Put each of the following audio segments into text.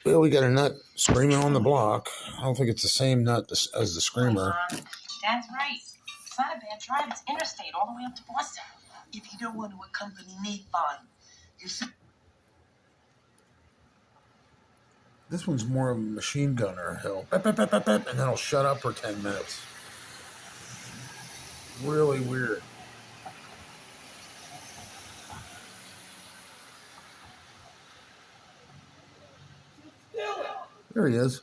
Well, we got a nut screaming on the block. I don't think it's the same nut as the screamer. Dad's right. It's not a bad drive. It's interstate all the way up to Pottstown. If you don't want to accompany me, fine. You should. This one's more of a machine gunner. He'll beep, beep, beep, beep, beep, and then he'll shut up for 10 minutes. Really weird. There he is.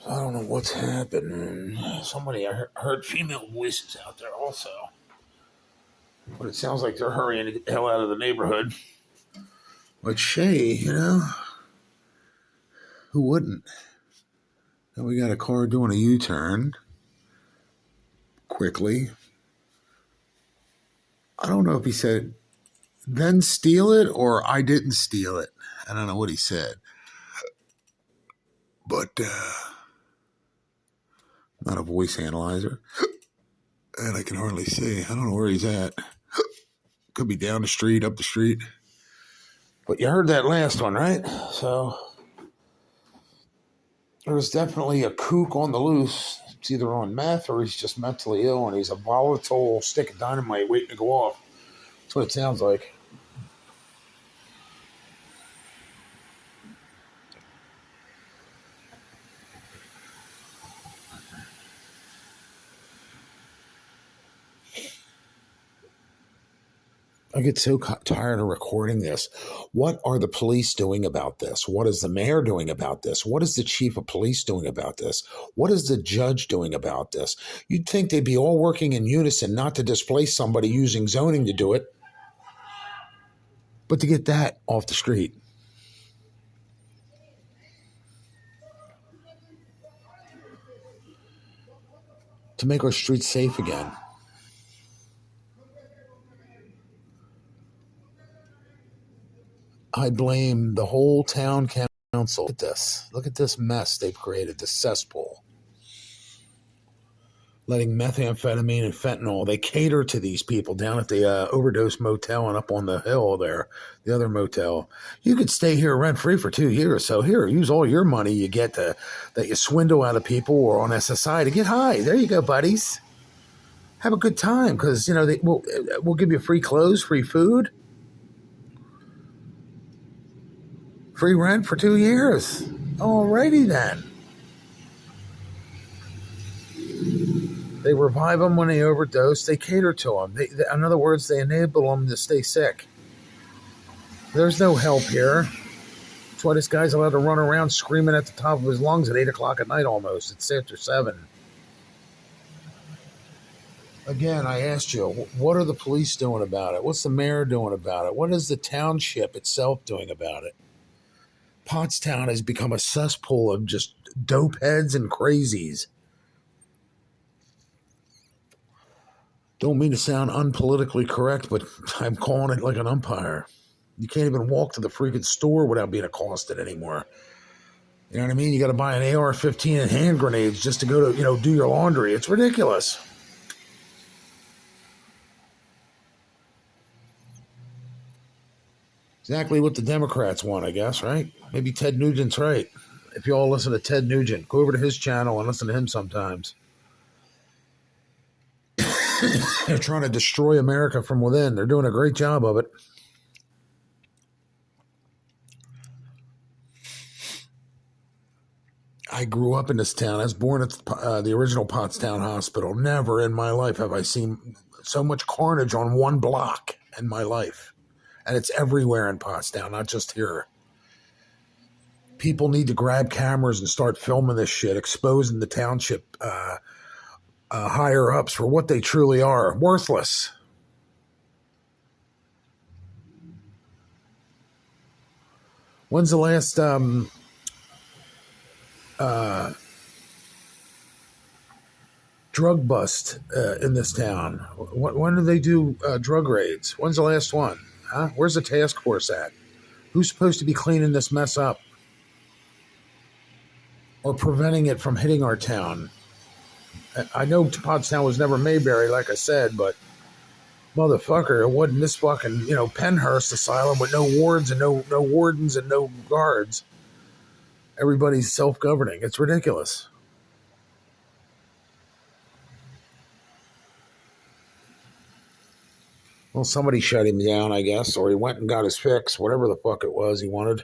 I don't know what's happening. Somebody, I heard female voices out there also. But it sounds like they're hurrying to get the hell out of the neighborhood. But Shay, who wouldn't? Then we got a car doing a U-turn quickly. I don't know if he said, then steal it or I didn't steal it. I don't know what he said. But not a voice analyzer. And I can hardly see. I don't know where he's at. Could be down the street, up the street. But you heard that last one, right? So there's definitely a kook on the loose. It's either on meth or he's just mentally ill and he's a volatile stick of dynamite waiting to go off. That's what it sounds like. I get so tired of recording this. What are the police doing about this? What is the mayor doing about this? What is the chief of police doing about this? What is the judge doing about this? You'd think they'd be all working in unison, not to displace somebody using zoning to do it, but to get that off the street. To make our streets safe again. I blame the whole town council. Look at this. Look at this mess they've created, this cesspool. Letting methamphetamine and fentanyl, they cater to these people down at the Overdose Motel and up on the hill there, the other motel. You could stay here rent-free for 2 years. So here, use all your money you get that you swindle out of people or on SSI to get high. There you go, buddies. Have a good time because, we'll give you free clothes, free food. Free rent for 2 years. Alrighty then. They revive them when they overdose. They cater to them. In other words, they enable them to stay sick. There's no help here. That's why this guy's allowed to run around screaming at the top of his lungs at 8 o'clock at night almost. It's after 7. Again, I asked you, what are the police doing about it? What's the mayor doing about it? What is the township itself doing about it? Pottstown has become a cesspool of just dope heads and crazies. Don't mean to sound unpolitically correct, but I'm calling it like an umpire. You can't even walk to the freaking store without being accosted anymore. You know what I mean? You got to buy an AR-15 and hand grenades just to go to, do your laundry. It's ridiculous. Exactly what the Democrats want, I guess, right? Maybe Ted Nugent's right. If you all listen to Ted Nugent, go over to his channel and listen to him sometimes. They're trying to destroy America from within. They're doing a great job of it. I grew up in this town. I was born at the original Pottstown Hospital. Never in my life have I seen so much carnage on one block in my life. And it's everywhere in Pottstown, not just here. People need to grab cameras and start filming this shit, exposing the township higher-ups for what they truly are. Worthless. When's the last uh, drug bust in this town? When do they do drug raids? When's the last one? Huh? Where's the task force at? Who's supposed to be cleaning this mess up or preventing it from hitting our town? I know Pottstown was never Mayberry, like I said, but motherfucker, it wasn't this fucking, Penhurst asylum with no wards and no wardens and no guards. Everybody's self-governing. It's ridiculous. Well, somebody shut him down, I guess, or he went and got his fix, whatever the fuck it was he wanted.